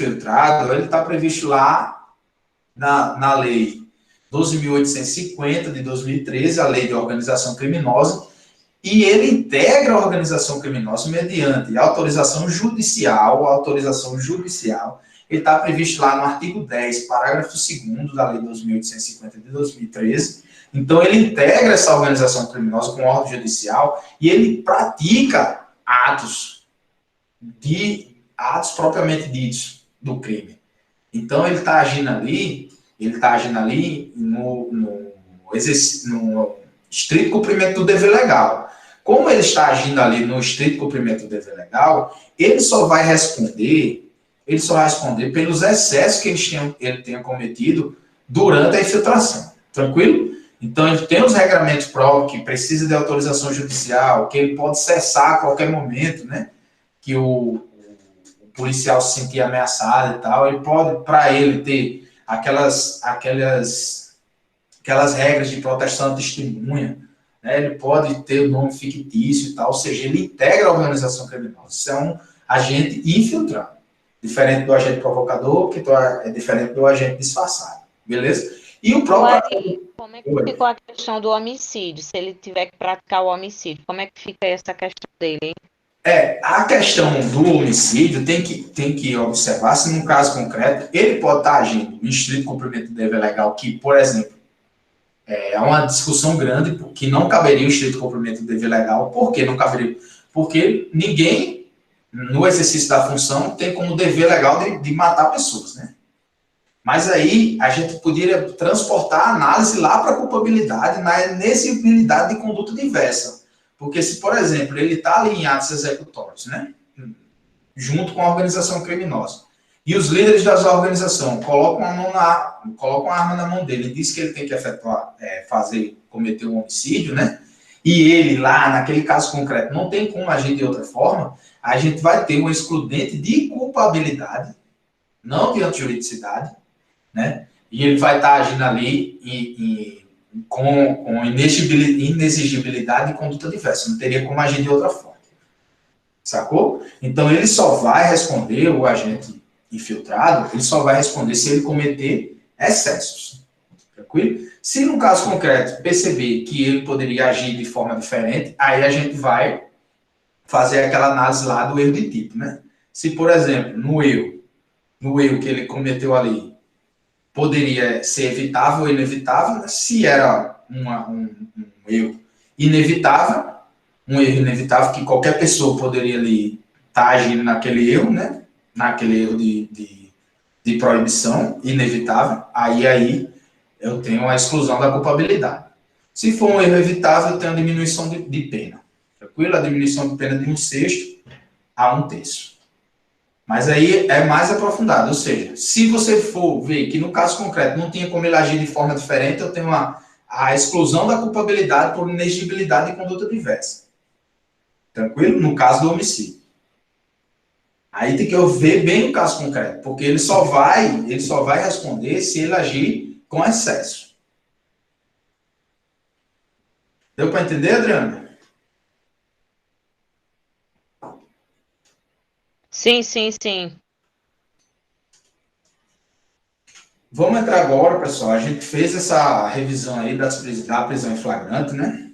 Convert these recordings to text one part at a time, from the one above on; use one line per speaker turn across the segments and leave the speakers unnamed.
infiltrado, ele está previsto lá na lei 12.850 de 2013, a lei de organização criminosa, e ele integra a organização criminosa mediante autorização judicial, ele está previsto lá no artigo 10, parágrafo 2º da lei 2.850 de 2013. Então, ele integra essa organização criminosa com ordem judicial e ele pratica atos propriamente ditos do crime. Então, ele está agindo ali no estrito cumprimento do dever legal. Como ele está agindo ali no estrito cumprimento do dever legal, ele só vai responder pelos excessos que ele tenha cometido durante a infiltração. Tranquilo? Então, ele tem os regramentos próprios, que precisa de autorização judicial, que ele pode cessar a qualquer momento, né? Que o policial se sentir ameaçado e tal, ele pode, para ele ter aquelas regras de proteção à testemunha, né? Ele pode ter o nome fictício e tal, ou seja, ele integra a organização criminosa. Isso é um agente infiltrado, diferente do agente provocador, que é diferente do agente disfarçado, beleza? E o próprio...
Como é que ficou a questão do homicídio? Se ele tiver que praticar o homicídio, como é que fica essa questão dele, hein?
A questão do homicídio tem que observar se, num caso concreto, ele pode estar agindo em estrito cumprimento do dever legal, que, por exemplo, é uma discussão grande, que não caberia o estrito cumprimento do dever legal. Por que não caberia? Porque ninguém, no exercício da função, tem como dever legal de matar pessoas, né? Mas aí a gente poderia transportar a análise lá para a culpabilidade, na inexigibilidade de conduta diversa. Porque se, por exemplo, ele está ali em atos executórios, né? Junto com a organização criminosa, e os líderes da organização colocam a arma na mão dele e diz que ele tem que cometer um homicídio, né? E ele lá, naquele caso concreto, não tem como agir de outra forma, a gente vai ter um excludente de culpabilidade, não de antijuridicidade, né? E ele vai estar agindo ali com inexigibilidade e conduta diversa. Não teria como agir de outra forma. Sacou? Então, ele só vai responder, o agente infiltrado, ele só vai responder se ele cometer excessos. Tranquilo? Se, no caso concreto, perceber que ele poderia agir de forma diferente, aí a gente vai fazer aquela análise lá do erro de tipo, né? Se, por exemplo, no erro que ele cometeu ali, poderia ser evitável ou inevitável, se era um erro inevitável, que qualquer pessoa poderia ali estar agindo naquele erro, né? Naquele erro de proibição inevitável, aí eu tenho a exclusão da culpabilidade. Se for um erro evitável, eu tenho a diminuição de pena. Tranquilo? A diminuição de pena de 1/6 a 1/3. Mas aí é mais aprofundado, ou seja, se você for ver que no caso concreto não tinha como ele agir de forma diferente, eu tenho a exclusão da culpabilidade por inexigibilidade de conduta diversa. Tranquilo? No caso do homicídio. Aí tem que ver bem o caso concreto, porque ele só vai responder se ele agir com excesso. Deu para entender, Adriana?
Sim.
Vamos entrar agora, pessoal. A gente fez essa revisão aí da prisão em flagrante, né?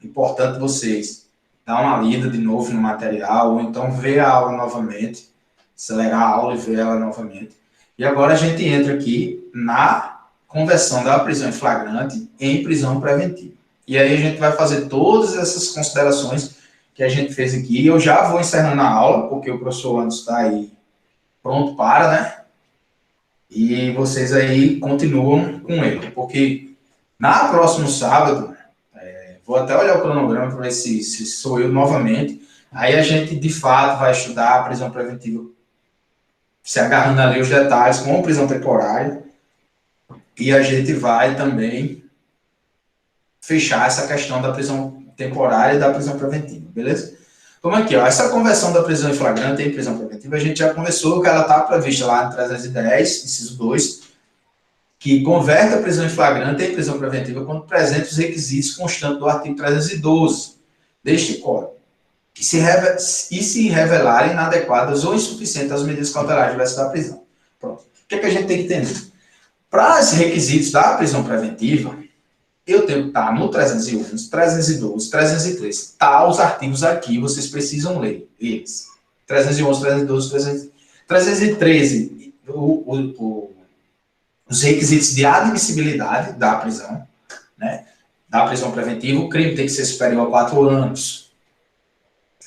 Importante vocês dar uma lida de novo no material, ou então ver a aula novamente, acelerar a aula e ver ela novamente. E agora a gente entra aqui na conversão da prisão em flagrante em prisão preventiva. E aí a gente vai fazer todas essas considerações que a gente fez aqui. Eu já vou encerrando a aula, porque o professor Anderson está aí pronto para, né? E vocês aí continuam com ele. Porque na próximo sábado, vou até olhar o cronograma para ver se sou eu novamente. Aí a gente, de fato, vai estudar a prisão preventiva, se agarrando ali os detalhes com a prisão temporária. E a gente vai também fechar essa questão da prisão temporária e da prisão preventiva, beleza? Vamos aqui, ó, essa conversão da prisão em flagrante em prisão preventiva, a gente já conversou que ela está prevista lá no 310, inciso 2, que converte a prisão em flagrante em prisão preventiva quando presente os requisitos constantes do artigo 312 deste Código. e se revelarem inadequadas ou insuficientes as medidas cautelares diversas da prisão. Pronto. O que é que a gente tem que entender? Para os requisitos da prisão preventiva, eu tenho que estar no 311, 312, 313. Tá os artigos aqui, vocês precisam ler eles. 311, 312, 313, os requisitos de admissibilidade da prisão, né? Da prisão preventiva, o crime tem que ser superior a 4 anos.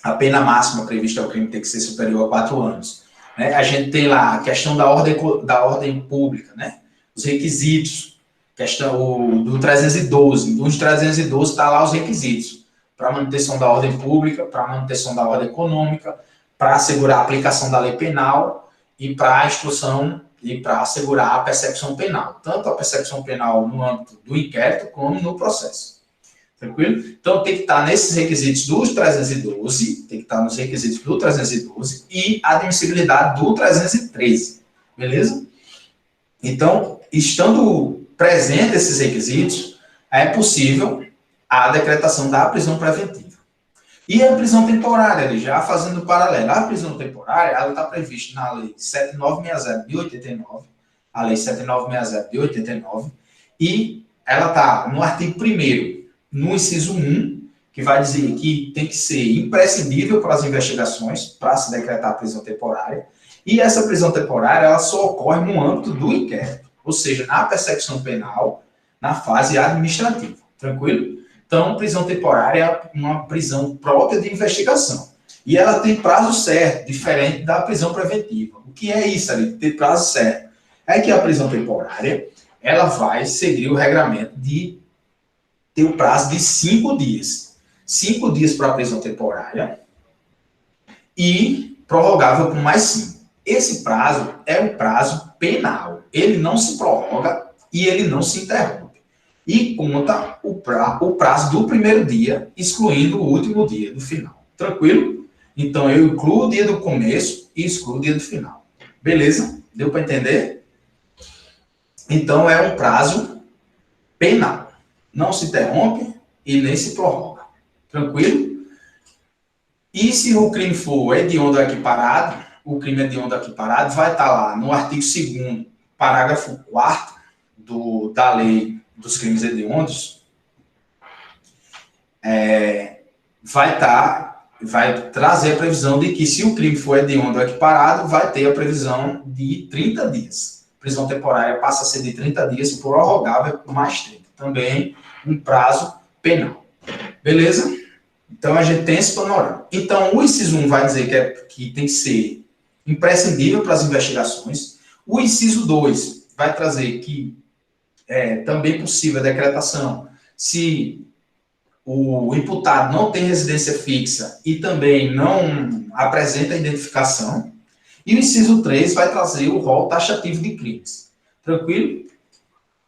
A pena máxima prevista ao crime tem que ser superior a 4 anos. Né? A gente tem lá a questão da ordem pública, né? Os requisitos, questão do 312. Nos 312 está lá os requisitos para manutenção da ordem pública, para manutenção da ordem econômica, para assegurar a aplicação da lei penal e para a instrução e para assegurar a persecução penal. Tanto a persecução penal no âmbito do inquérito como no processo. Tranquilo? Então, tem que estar nesses requisitos dos 312, tem que estar nos requisitos do 312 e a admissibilidade do 313. Beleza? Então, estando presentes esses requisitos, é possível a decretação da prisão preventiva. E a prisão temporária, já fazendo paralelo. A prisão temporária, ela está prevista na Lei 7960 de 89, a Lei 7960 de 89, e ela está no artigo 1º, no inciso 1, que vai dizer que tem que ser imprescindível para as investigações, para se decretar a prisão temporária, e essa prisão temporária, ela só ocorre no âmbito do inquérito, ou seja, na persecução penal, na fase administrativa. Tranquilo? Então, prisão temporária é uma prisão própria de investigação. E ela tem prazo certo, diferente da prisão preventiva. O que é isso ali, ter prazo certo? É que a prisão temporária, ela vai seguir o regramento de ter o prazo de 5 dias. 5 dias para a prisão temporária e prorrogável por mais 5. Esse prazo é um prazo penal. Ele não se prorroga e ele não se interrompe. E conta o prazo do primeiro dia, excluindo o último dia do final. Tranquilo? Então, eu incluo o dia do começo e excluo o dia do final. Beleza? Deu para entender? Então, é um prazo penal. Não se interrompe e nem se prorroga. Tranquilo? E se o crime for hediondo equiparado, o crime hediondo equiparado vai estar lá no artigo 2º, parágrafo 4º da lei dos crimes hediondos, vai trazer a previsão de que, se o crime for hediondo equiparado, vai ter a previsão de 30 dias. Prisão temporária passa a ser de 30 dias e prorrogável por mais 30. Também um prazo penal. Beleza? Então, a gente tem esse panorama. Então, o inciso 1 vai dizer que tem que ser imprescindível para as investigações. O inciso 2 vai trazer que é também possível a decretação se o imputado não tem residência fixa e também não apresenta identificação. E o inciso 3 vai trazer o rol taxativo de crimes. Tranquilo?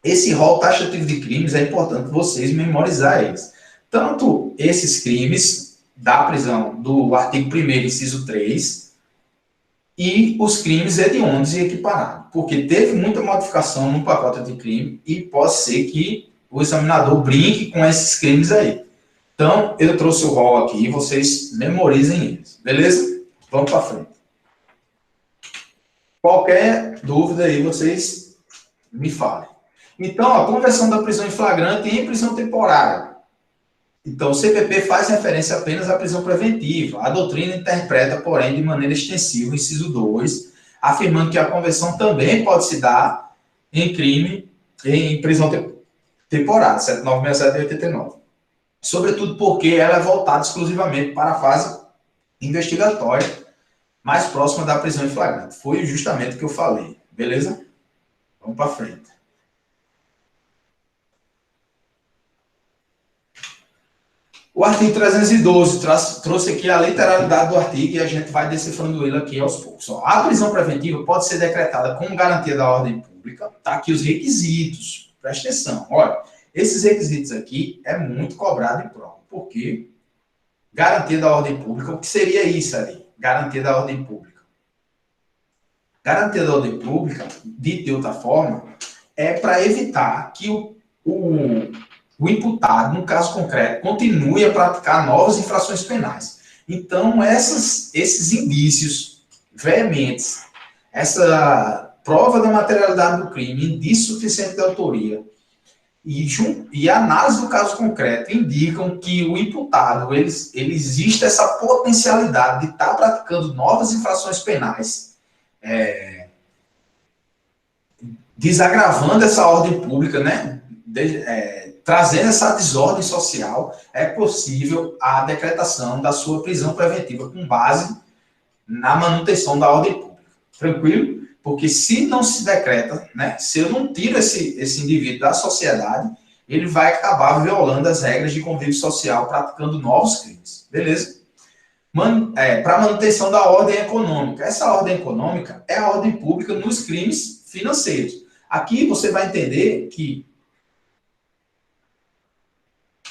Esse rol taxativo de crimes é importante vocês memorizar eles. Tanto esses crimes da prisão do artigo 1º, inciso 3, e os crimes hediondos e equiparados, porque teve muita modificação no pacote de crime e pode ser que o examinador brinque com esses crimes aí. Então, eu trouxe o rol aqui e vocês memorizem eles, beleza? Vamos para frente. Qualquer dúvida aí, vocês me falem. Então, a conversão da prisão em flagrante em prisão temporária. Então, o CPP faz referência apenas à prisão preventiva. A doutrina interpreta, porém, de maneira extensiva o inciso 2, afirmando que a conversão também pode se dar em crime, em prisão temporária, 7967 e 89. Sobretudo porque ela é voltada exclusivamente para a fase investigatória, mais próxima da prisão em flagrante. Foi justamente o que eu falei. Beleza? Vamos para frente. O artigo 312 trouxe aqui a literalidade do artigo e a gente vai decifrando ele aqui aos poucos. A prisão preventiva pode ser decretada como garantia da ordem pública. Está aqui os requisitos. Presta atenção. Olha, esses requisitos aqui é muito cobrado em prova. Por quê? Garantia da ordem pública. O que seria isso ali? Garantia da ordem pública. Garantia da ordem pública, dito de outra forma, é para evitar que o imputado, no caso concreto, continue a praticar novas infrações penais. Então, esses indícios veementes, essa prova da materialidade do crime, indício suficiente de autoria, e a análise do caso concreto indicam que o imputado, ele existe essa potencialidade de estar praticando novas infrações penais, desagravando essa ordem pública, né? Trazendo essa desordem social, é possível a decretação da sua prisão preventiva com base na manutenção da ordem pública. Tranquilo? Porque se não se decreta, né, se eu não tiro esse indivíduo da sociedade, ele vai acabar violando as regras de convívio social, praticando novos crimes. Beleza? Para manutenção da ordem econômica. Essa ordem econômica é a ordem pública nos crimes financeiros. Aqui você vai entender que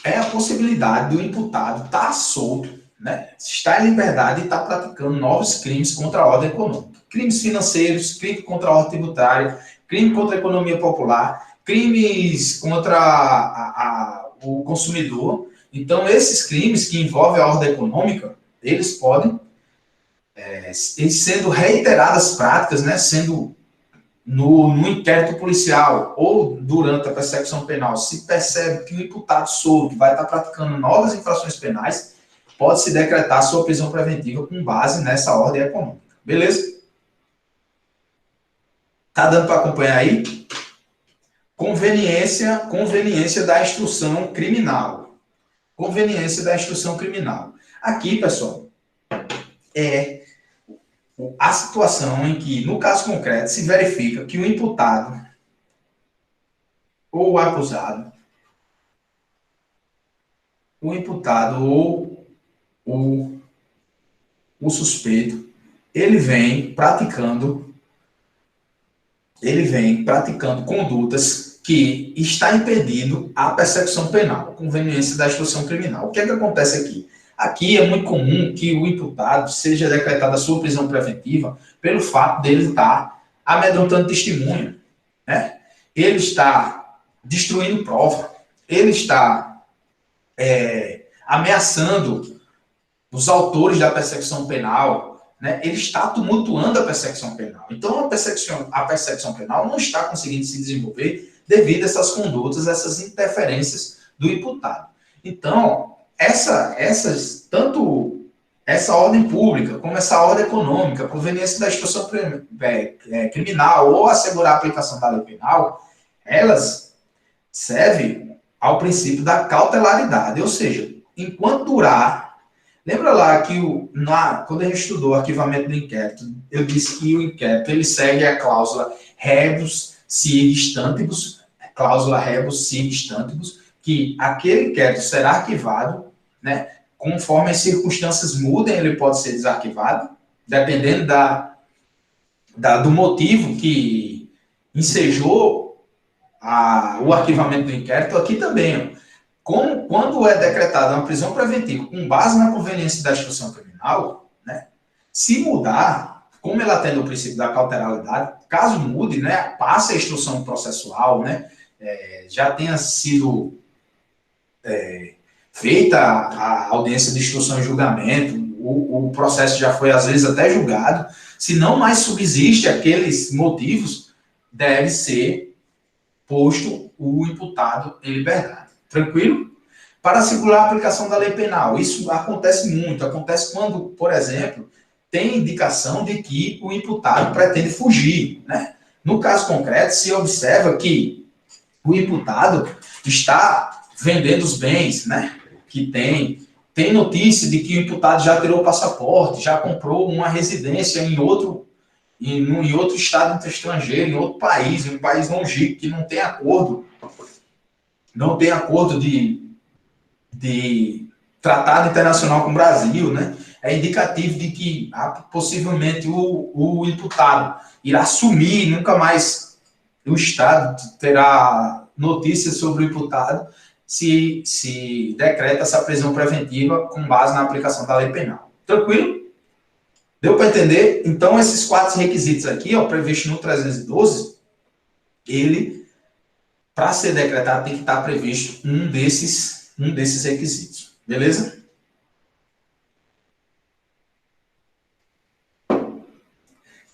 é a possibilidade do imputado estar solto, né, estar em liberdade e estar praticando novos crimes contra a ordem econômica. Crimes financeiros, crime contra a ordem tributária, crime contra a economia popular, crimes contra o consumidor. Então, esses crimes que envolvem a ordem econômica, eles podem, sendo reiteradas práticas, né, sendo no inquérito policial ou durante a persecução penal, se percebe que o imputado solto vai estar praticando novas infrações penais, pode-se decretar sua prisão preventiva com base nessa ordem econômica. Beleza? Tá dando para acompanhar aí? Conveniência da instrução criminal. Conveniência da instrução criminal. Aqui, pessoal, é a situação em que, no caso concreto, se verifica que o imputado ou o acusado, ou o suspeito, ele vem praticando condutas que está impedindo a persecução penal, a conveniência da instrução criminal. O que é que acontece aqui? Aqui é muito comum que o imputado seja decretada a sua prisão preventiva pelo fato dele estar amedrontando testemunha, né? Ele está destruindo prova, ele está ameaçando os autores da persecução penal, né? Ele está tumultuando a persecução penal. Então, a persecução penal não está conseguindo se desenvolver devido a essas condutas, essas interferências do imputado. Então, tanto essa ordem pública, como essa ordem econômica, a conveniência da instrução criminal ou assegurar a aplicação da lei penal, elas servem ao princípio da cautelaridade, ou seja, enquanto durar. Lembra lá que quando a gente estudou o arquivamento do inquérito, eu disse que o inquérito ele segue a cláusula rebus sic stantibus, que aquele inquérito será arquivado, né? Conforme as circunstâncias mudem, ele pode ser desarquivado, dependendo do motivo que ensejou o arquivamento do inquérito. Aqui também, quando é decretada uma prisão preventiva com base na conveniência da instrução criminal, né, se mudar, como ela tem o princípio da cautelariedade, caso mude, né, passe a instrução processual, né, já tenha sido feita a audiência de instrução e julgamento, o processo já foi, às vezes, até julgado, se não mais subsiste aqueles motivos, deve ser posto o imputado em liberdade. Tranquilo? Para assegurar a aplicação da lei penal. Isso acontece muito. Acontece quando, por exemplo, tem indicação de que o imputado pretende fugir, né? No caso concreto, se observa que o imputado está vendendo os bens, né? Que tem notícia de que o imputado já tirou o passaporte, já comprou uma residência em outro estado estrangeiro, em outro país, em um país longínquo, que não tem acordo de tratado internacional com o Brasil, né? É indicativo de que possivelmente o imputado irá sumir, nunca mais o Estado terá notícias sobre o imputado se decreta essa prisão preventiva com base na aplicação da lei penal. Tranquilo? Deu para entender? Então, esses 4 requisitos aqui, ó, previsto no 312, ele, para ser decretado, tem que estar previsto um desses requisitos. Beleza?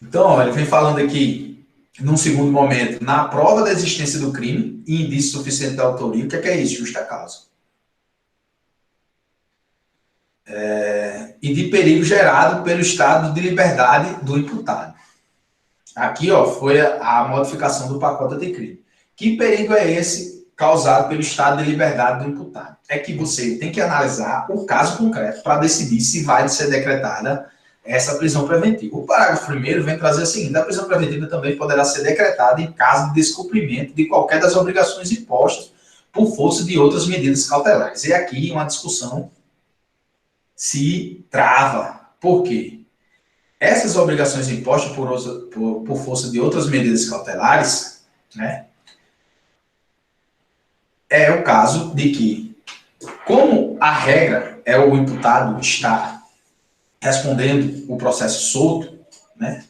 Então, ele vem falando aqui, num segundo momento, na prova da existência do crime e indício suficiente da autoria. O que é isso? Justa causa. E de perigo gerado pelo estado de liberdade do imputado. Aqui, ó, foi a modificação do pacote anticrime. Que perigo é esse causado pelo estado de liberdade do imputado? É que você tem que analisar o caso concreto para decidir se vai ser decretada essa prisão preventiva. O parágrafo 1º vem trazer o seguinte: a prisão preventiva também poderá ser decretada em caso de descumprimento de qualquer das obrigações impostas por força de outras medidas cautelares. E aqui uma discussão se trava. Por quê? Essas obrigações impostas por força de outras medidas cautelares, né, é o caso de que, como a regra é o imputado estar respondendo o processo solto, né,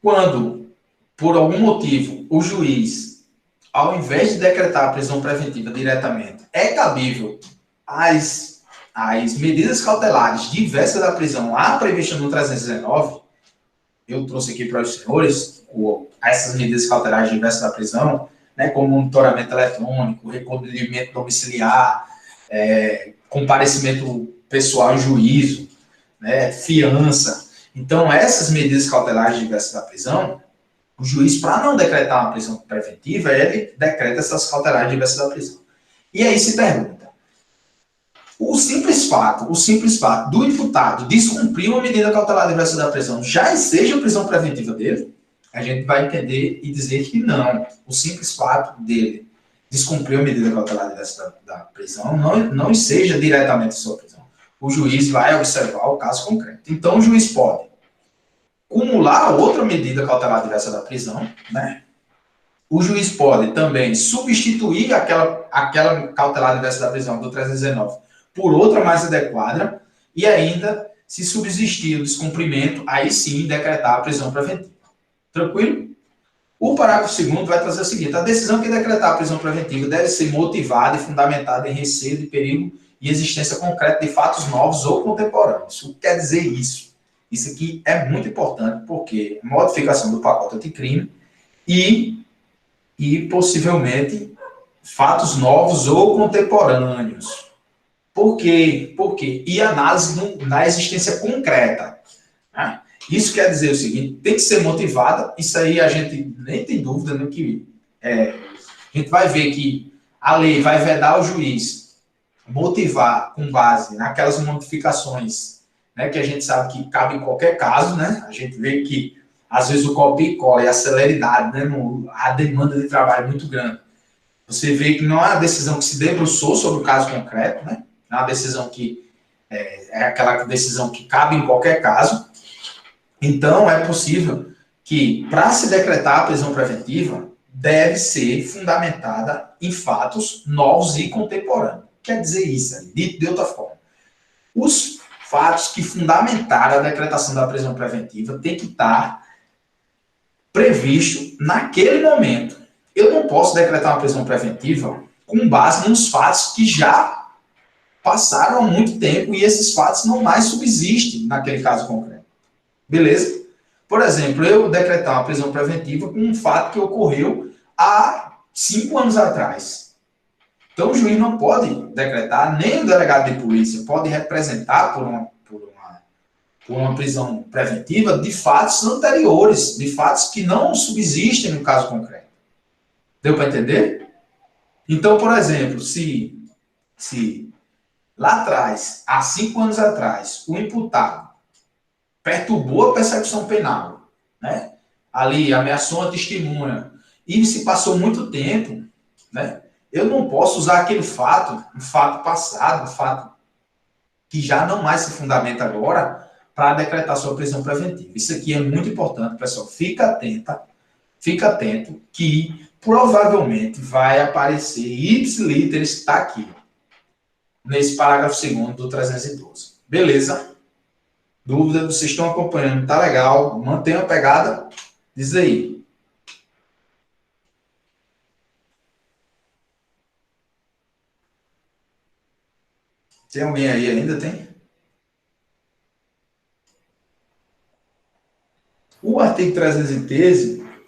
quando, por algum motivo, o juiz, ao invés de decretar a prisão preventiva diretamente, é cabível as medidas cautelares diversas da prisão lá prevista no 319, eu trouxe aqui para os senhores essas medidas cautelares diversas da prisão, né, como monitoramento eletrônico, recolhimento domiciliar, comparecimento pessoal em juízo, né, fiança. Então, essas medidas cautelares diversas da prisão, o juiz, para não decretar uma prisão preventiva, ele decreta essas cautelares diversas da prisão. E aí se pergunta, o simples fato do imputado descumprir uma medida cautelar diversa da prisão já seja a prisão preventiva dele, a gente vai entender e dizer que não. O simples fato dele descumprir a medida cautelar diversa da prisão não seja diretamente sua prisão. O juiz vai observar o caso concreto. Então, o juiz pode cumular outra medida cautelar diversa da prisão, né? O juiz pode também substituir aquela cautelar diversa da prisão do 319 por outra mais adequada e ainda, se subsistir o descumprimento, aí sim decretar a prisão preventiva. Tranquilo? O parágrafo 2º vai trazer o seguinte: a decisão que decretar a prisão preventiva deve ser motivada e fundamentada em receio de perigo e existência concreta de fatos novos ou contemporâneos. O que quer dizer isso? Isso aqui é muito importante porque modificação do pacote anticrime e possivelmente fatos novos ou contemporâneos. Por quê? Por quê? E análise na existência concreta. Né? Isso quer dizer o seguinte: tem que ser motivada. Isso aí a gente nem tem dúvida no que a gente vai ver que a lei vai vedar ao juiz motivar com base naquelas modificações, né, que a gente sabe que cabe em qualquer caso, né? A gente vê que às vezes o copia e cola e a celeridade, né, a demanda de trabalho é muito grande. Você vê que não é uma decisão que se debruçou sobre o caso concreto, né? Não é uma decisão que é aquela decisão que cabe em qualquer caso. Então, é possível que, para se decretar a prisão preventiva, deve ser fundamentada em fatos novos e contemporâneos. Quer dizer isso, dito de outra forma. Os fatos que fundamentaram a decretação da prisão preventiva têm que estar previsto naquele momento. Eu não posso decretar uma prisão preventiva com base nos fatos que já passaram há muito tempo e esses fatos não mais subsistem naquele caso concreto. Beleza? Por exemplo, eu decretar uma prisão preventiva com um fato que ocorreu há 5 anos atrás. Então, o juiz não pode decretar, nem o delegado de polícia pode representar por uma prisão preventiva de fatos anteriores, de fatos que não subsistem no caso concreto. Deu para entender? Então, por exemplo, se lá atrás, há 5 anos atrás, o imputado perturbou a percepção penal, né? Ali ameaçou a testemunha, e se passou muito tempo, né? Eu não posso usar aquele fato, um fato passado, um fato que já não mais se fundamenta agora, para decretar sua prisão preventiva. Isso aqui é muito importante, pessoal. Fica atento, que provavelmente vai aparecer ipsiliteris, está aqui, nesse parágrafo 2º do 312. Beleza? Dúvida? Vocês estão acompanhando? Tá legal? Mantenha a pegada. Diz aí. Tem alguém aí ainda? Tem? O artigo 313,